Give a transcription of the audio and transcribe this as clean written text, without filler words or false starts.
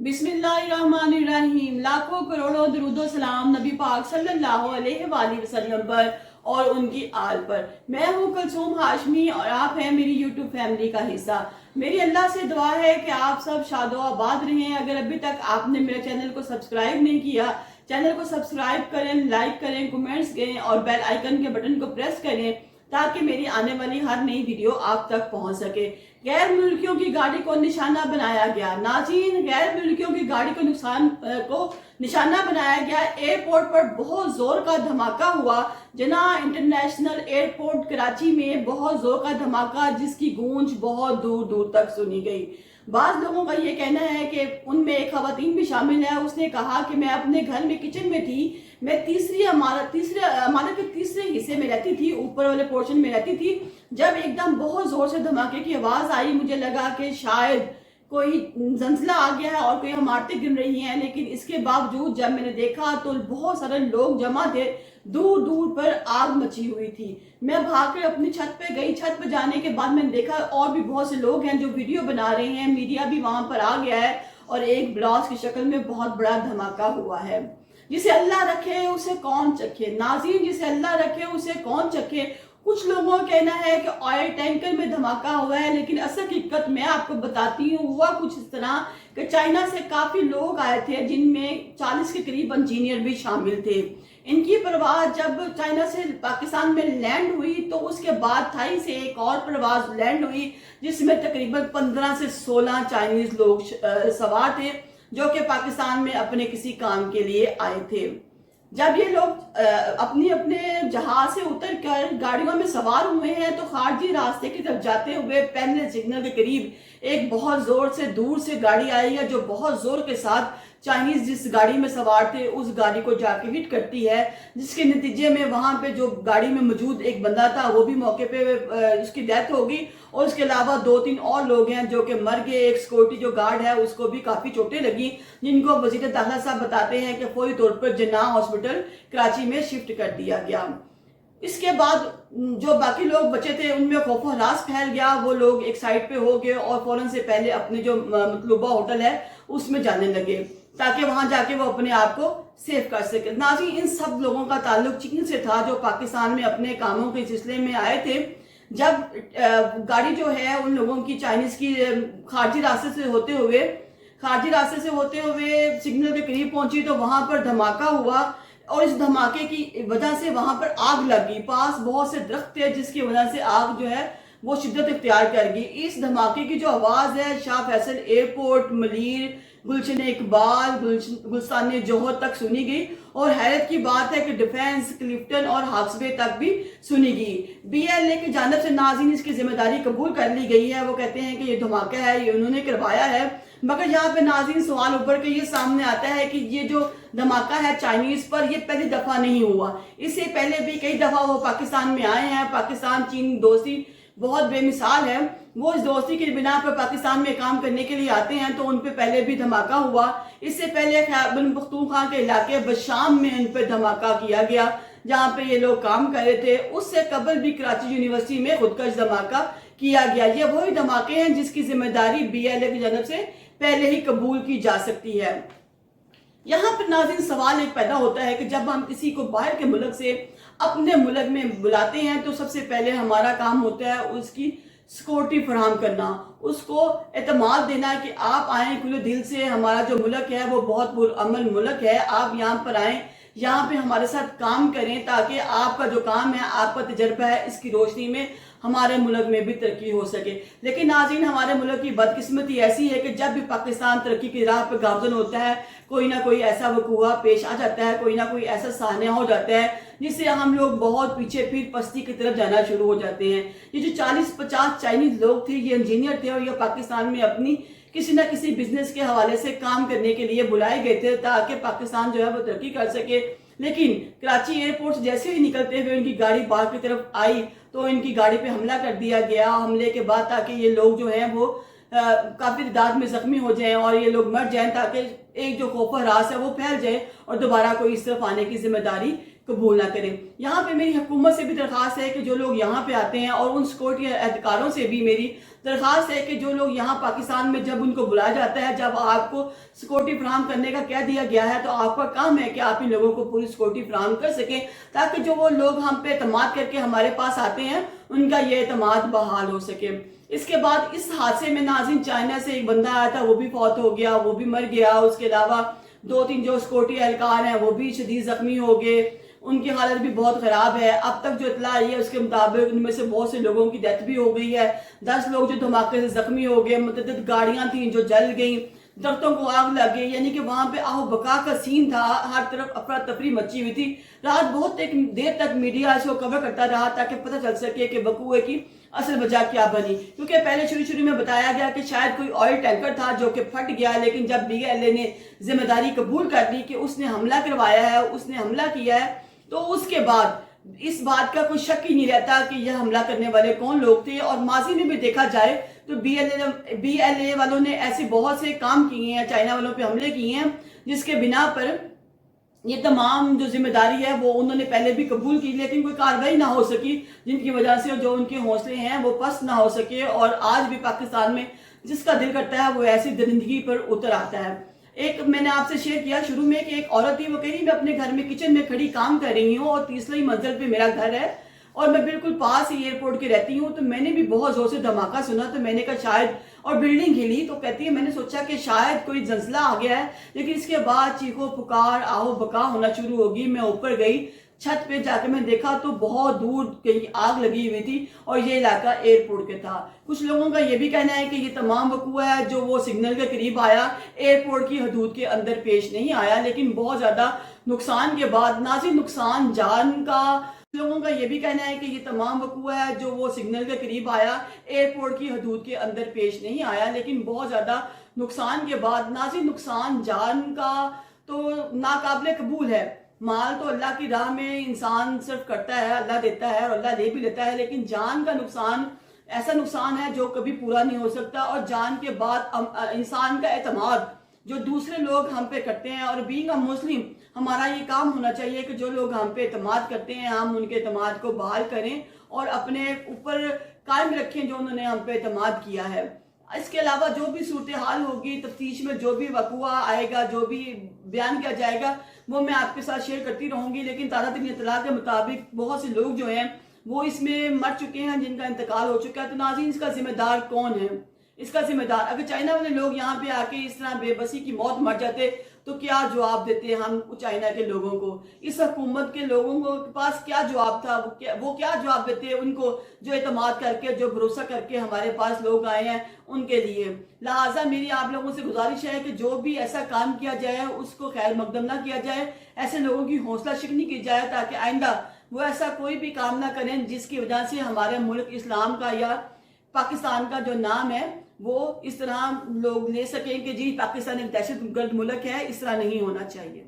बिस्मिल्लाहिर्रहमानिर्रहीम। लाखों करोड़ों दरूदो सलाम नबी पाक सल्लल्लाहु अलैहि वसल्लम पर और उनकी आल पर। मैं हूँ कुलसूम हाशमी और आप हैं मेरी यूट्यूब फैमिली का हिस्सा। मेरी अल्लाह से दुआ है कि आप सब शादो आबाद रहें। अगर अभी तक आपने मेरे चैनल को सब्सक्राइब नहीं किया, चैनल को सब्सक्राइब करें, लाइक करें, कमेंट्स करें और बेल आइकन के बटन को प्रेस करें ताकि मेरी आने वाली हर नई वीडियो आप तक पहुंच सके। गैर मुल्कियों की गाड़ी को निशाना बनाया गया। नाज़रीन, गैर मुल्कियों की गाड़ी को निशाना बनाया गया। एयरपोर्ट पर बहुत जोर का धमाका हुआ। जना इंटरनेशनल एयरपोर्ट कराची में बहुत जोर का धमाका, जिसकी गूंज बहुत दूर दूर तक सुनी गई। बाज़ लोगों का ये कहना है कि उनमें एक खवातीन भी शामिल है। उसने कहा कि मैं अपने घर में किचन में थी, मैं तीसरी इमारत के तीसरे हिस्से में रहती थी, ऊपर वाले पोर्शन में रहती थी, जब एकदम बहुत जोर से धमाके की आवाज आई। मुझे लगा कि शायद कोई जंजला आ गया है और कोई इमारतें गिर रही हैं, लेकिन इसके बावजूद जब मैंने देखा तो बहुत सारे लोग जमा थे, दूर दूर पर आग मची हुई थी। मैं भागकर अपनी छत पे गई। छत पे जाने के बाद मैंने देखा और भी बहुत से लोग हैं जो वीडियो बना रहे हैं। मीडिया भी वहां पर आ गया है और एक ब्लास्ट की शक्ल में बहुत बड़ा धमाका हुआ है। जिसे अल्लाह रखे उसे कौन चखे। नाज़रीन, जिसे अल्लाह रखे उसे कौन चखे। कुछ लोगों का कहना है कि ऑयल टैंकर में धमाका हुआ है, लेकिन असल हकीकत मैं आपको बताती हूँ। हुआ कुछ इस तरह कि चाइना से काफी लोग आए थे, जिनमें 40 के करीब इंजीनियर भी शामिल थे। इनकी परवाज जब चाइना से पाकिस्तान में लैंड हुई तो उसके बाद थाई से एक और परवाज लैंड हुई, जिसमें तकरीबन 15 से 16 चाइनीज लोग सवार थे, जो कि पाकिस्तान में अपने किसी काम के लिए आए थे। जब ये लोग अपने अपने जहाज से उतरकर गाड़ियों में सवार हुए हैं तो खारजी रास्ते की तरफ जाते हुए पहले सिग्नल के करीब एक बहुत जोर से दूर से गाड़ी आई है, जो बहुत जोर के साथ चाइनीज जिस गाड़ी में सवार थे उस गाड़ी को जाके हिट करती है, जिसके नतीजे में वहां पे जो गाड़ी में मौजूद एक बंदा था वो भी मौके पे उसकी डेथ हो गई और उसके अलावा 2-3 और लोग हैं जो कि मर गए। एक सिक्योरिटी जो गार्ड है उसको भी काफी चोटें लगी, जिनको वजीर दाखिला साहब बताते हैं कि फौरी तौर पर जिन्ना हॉस्पिटल कराची में शिफ्ट कर दिया गया। इसके बाद जो बाकी लोग बचे थे उनमें खौफ हरास फैल गया। वो लोग एक साइड पे हो गए और फौरन से पहले अपने जो मतलूबा होटल है उसमें जाने लगे ताकि वहां जाके वो अपने आप को सेफ कर सके। नाज़रीन, इन सब लोगों का ताल्लुक चीन से था, जो पाकिस्तान में अपने कामों के सिलसिले में आए थे। जब गाड़ी जो है उन लोगों की चाइनीज की खारजी रास्ते से होते हुए सिग्नल के करीब पहुंची तो वहां पर धमाका हुआ और इस धमाके की वजह से वहां पर आग लगी। पास बहुत से दरख्त थे, जिसकी वजह से आग जो है वो शिद्दत इख्तियार कर गई। इस धमाके की जो आवाज है शाह फैसल एयरपोर्ट, मलीर, गुलशन इकबाल, गुलस्तान जौहर तक सुनी गई और हैरत की बात है कि डिफेंस, क्लिफ्टन और हाक्सबे तक भी सुनी गई। BLA की जानब से नाज़रीन इसकी जिम्मेदारी कबूल कर ली गई है। वो कहते हैं कि ये धमाका है, ये उन्होंने करवाया है। मगर यहाँ पे नाज़रीन सवाल उभर के ये सामने आता है कि ये जो धमाका है चाइनीज पर, ये पहली दफा नहीं हुआ। इससे पहले भी कई दफा वो पाकिस्तान में आए हैं। पाकिस्तान चीन दोस्ती बहुत बेमिसाल है। वो इस दोस्ती की बिना पर पाकिस्तान में काम करने के लिए आते हैं, तो उन पे पहले भी धमाका हुआ। इससे पहले खैबर पख्तूनख्वा के इलाके बशाम में इन पे धमाका किया गया, जहाँ पे ये लोग काम कर रहे थे। उससे कबल भी कराची यूनिवर्सिटी में खुदकश धमाका किया गया। ये वही धमाके हैं जिसकी जिम्मेदारी BLA की जानब से पहले ही कबूल की जा सकती है। यहाँ पर नाज़रीन सवाल एक पैदा होता है कि जब हम किसी को बाहर के मुल्क से अपने मुल्क में बुलाते हैं तो सबसे पहले हमारा काम होता है उसकी सिक्योरिटी फराहम करना, उसको एतमाद देना कि आप आए खुले दिल से। हमारा जो मुल्क है वो बहुत पुरअमन मुल्क है, आप यहाँ पर आएँ, यहाँ पे हमारे साथ काम करें ताकि आपका जो काम है, आपका तजर्बा है, इसकी रोशनी में हमारे मुल्क में भी तरक्की हो सके। लेकिन नाज़रीन, हमारे मुल्क की बदकिस्मती ऐसी है कि जब भी पाकिस्तान तरक्की की राह पर गामजन होता है, कोई ना कोई ऐसा वकूआ पेश आ जाता है, कोई ना कोई ऐसा सान्या हो जाता है जिससे हम लोग बहुत पीछे फिर पस्ती की तरफ जाना शुरू हो जाते हैं। ये जो 40-50 चाइनीज लोग थे, ये इंजीनियर थे और ये पाकिस्तान में अपनी किसी न किसी बिजनेस के हवाले से काम करने के लिए बुलाए गए थे ताकि पाकिस्तान जो है वो तरक्की कर सके। लेकिन कराची एयरपोर्ट से जैसे ही निकलते हुए इनकी गाड़ी बाहर की तरफ आई तो इनकी गाड़ी पे हमला कर दिया गया। हमले के बाद ताकि ये लोग जो हैं वो काफी तादाद में जख्मी हो जाएं और ये लोग मर जाएं, ताकि एक जो खौफ हरास है वो फैल जाए और दोबारा कोई इस तरफ आने की जिम्मेदारी قبول نہ کریں۔ یہاں پہ میری حکومت سے بھی درخواست ہے کہ جو لوگ یہاں پہ آتے ہیں، اور ان سیکورٹی اہلکاروں سے بھی میری درخواست ہے کہ جو لوگ یہاں پاکستان میں جب ان کو بلایا جاتا ہے، جب آپ کو سیکورٹی فراہم کرنے کا کہہ دیا گیا ہے، تو آپ کا کام ہے کہ آپ ان لوگوں کو پوری سیکورٹی فراہم کر سکیں، تاکہ جو وہ لوگ ہم پہ اعتماد کر کے ہمارے پاس آتے ہیں ان کا یہ اعتماد بحال ہو سکے۔ اس کے بعد اس حادثے میں ناظرین چائنا سے ایک بندہ آیا تھا، وہ بھی فوت ہو گیا، وہ بھی مر گیا۔ اس کے علاوہ 2-3 جو سیکورٹی اہلکار ہیں وہ بھی شدید زخمی ہو گئے، ان کی حالت بھی بہت خراب ہے۔ اب تک جو اطلاع آئی ہے اس کے مطابق ان میں سے بہت سے لوگوں کی ڈیتھ بھی ہو گئی ہے، 10 لوگ جو دھماکے سے زخمی ہو گئے، متعدد گاڑیاں تھیں جو جل گئیں، درختوں کو آگ لگ گئی، یعنی کہ وہاں پہ آہ و بکا کا سین تھا، ہر طرف افراتفری مچی ہوئی تھی۔ رات بہت دیر تک میڈیا اس کو کور کرتا رہا تاکہ پتہ چل سکے کہ وقوع کی اصل وجہ کیا بنی، کیونکہ پہلے شروع میں بتایا گیا کہ شاید کوئی آئل ٹینکر تھا جو کہ پھٹ گیا، لیکن جب BLA نے ذمہ داری قبول کر لی کہ اس نے حملہ کروایا ہے، اس نے حملہ کیا ہے، تو اس کے بعد اس بات کا کوئی شک ہی نہیں رہتا کہ یہ حملہ کرنے والے کون لوگ تھے۔ اور ماضی میں بھی دیکھا جائے تو BLA والوں نے ایسے بہت سے کام کیے ہیں، چائنا والوں پہ حملے کیے ہیں، جس کے بنا پر یہ تمام جو ذمہ داری ہے وہ انہوں نے پہلے بھی قبول کی، لیکن کوئی کارروائی نہ ہو سکی، جن کی وجہ سے جو ان کے حوصلے ہیں وہ پست نہ ہو سکے، اور آج بھی پاکستان میں جس کا دل کرتا ہے وہ ایسی درندگی پر اتر آتا ہے۔ ایک میں نے آپ سے شیئر کیا شروع میں کہ ایک عورت تھی، وہ کہی میں اپنے گھر میں کچن میں کھڑی کام کر رہی ہوں، اور تیسری منزل پہ میرا گھر ہے اور میں بالکل پاس ہی ایئرپورٹ کے رہتی ہوں، تو میں نے بھی بہت زور سے دھماکہ سنا، تو میں نے کہا شاید، اور بلڈنگ ہلی، تو کہتی ہے میں نے سوچا کہ شاید کوئی زلزلہ آ گیا ہے، لیکن اس کے بعد چیخو پکار آہو بکا ہونا شروع ہوگی۔ میں اوپر گئی، چھت پہ جا کے میں دیکھا تو بہت دور کہیں آگ لگی ہوئی تھی، اور یہ علاقہ ایئرپورٹ کے تھا۔ کچھ لوگوں کا یہ بھی کہنا ہے کہ یہ تمام وقوع ہے جو وہ سگنل کے قریب آیا، ایئرپورٹ کی حدود کے اندر پیش نہیں آیا، لیکن بہت زیادہ نقصان کے بعد، ناظرین نقصان جان کا، لوگوں کا یہ بھی کہنا ہے کہ یہ تمام وقوع ہے جو وہ سگنل کے قریب آیا، ایئرپورٹ کی حدود کے اندر پیش نہیں آیا، لیکن بہت زیادہ نقصان کے بعد، ناظرین نقصان جان کا تو ناقابل قبول ہے۔ مال تو اللہ کی راہ میں انسان صرف کرتا ہے، اللہ دیتا ہے اور اللہ لے بھی لیتا ہے، لیکن جان کا نقصان ایسا نقصان ہے جو کبھی پورا نہیں ہو سکتا، اور جان کے بعد انسان کا اعتماد جو دوسرے لوگ ہم پہ کرتے ہیں، اور بینگ اے مسلم ہمارا یہ کام ہونا چاہیے کہ جو لوگ ہم پہ اعتماد کرتے ہیں ہم ان کے اعتماد کو بحال کریں اور اپنے اوپر قائم رکھیں جو انہوں نے ہم پہ اعتماد کیا ہے۔ اس کے علاوہ جو بھی صورتحال ہوگی تفتیش میں، جو بھی وقوع آئے گا، جو بھی بیان کیا جائے گا، وہ میں آپ کے ساتھ شیئر کرتی رہوں گی، لیکن تازہ ترین اطلاع کے مطابق بہت سے لوگ جو ہیں وہ اس میں مر چکے ہیں، جن کا انتقال ہو چکا ہے۔ تو ناظرین اس کا ذمہ دار کون ہے؟ اس کا ذمہ دار اگر چائنا والے لوگ یہاں پہ آ کے اس طرح بے بسی کی موت مر جاتے تو کیا جواب دیتے ہم چائنا کے لوگوں کو؟ اس حکومت کے لوگوں کے پاس کیا جواب تھا؟ وہ کیا جواب دیتے ان کو جو اعتماد کر کے، جو بھروسہ کر کے ہمارے پاس لوگ آئے ہیں ان کے لیے؟ لہٰذا میری آپ لوگوں سے گزارش ہے کہ جو بھی ایسا کام کیا جائے اس کو خیر مقدم نہ کیا جائے، ایسے لوگوں کی حوصلہ شکنی کی جائے تاکہ آئندہ وہ ایسا کوئی بھی کام نہ کریں جس کی وجہ سے ہمارے ملک اسلام کا یا پاکستان کا جو نام ہے وہ اس طرح لوگ لے سکیں کہ جی پاکستان ایک دہشت گرد ملک ہے۔ اس طرح نہیں ہونا چاہیے۔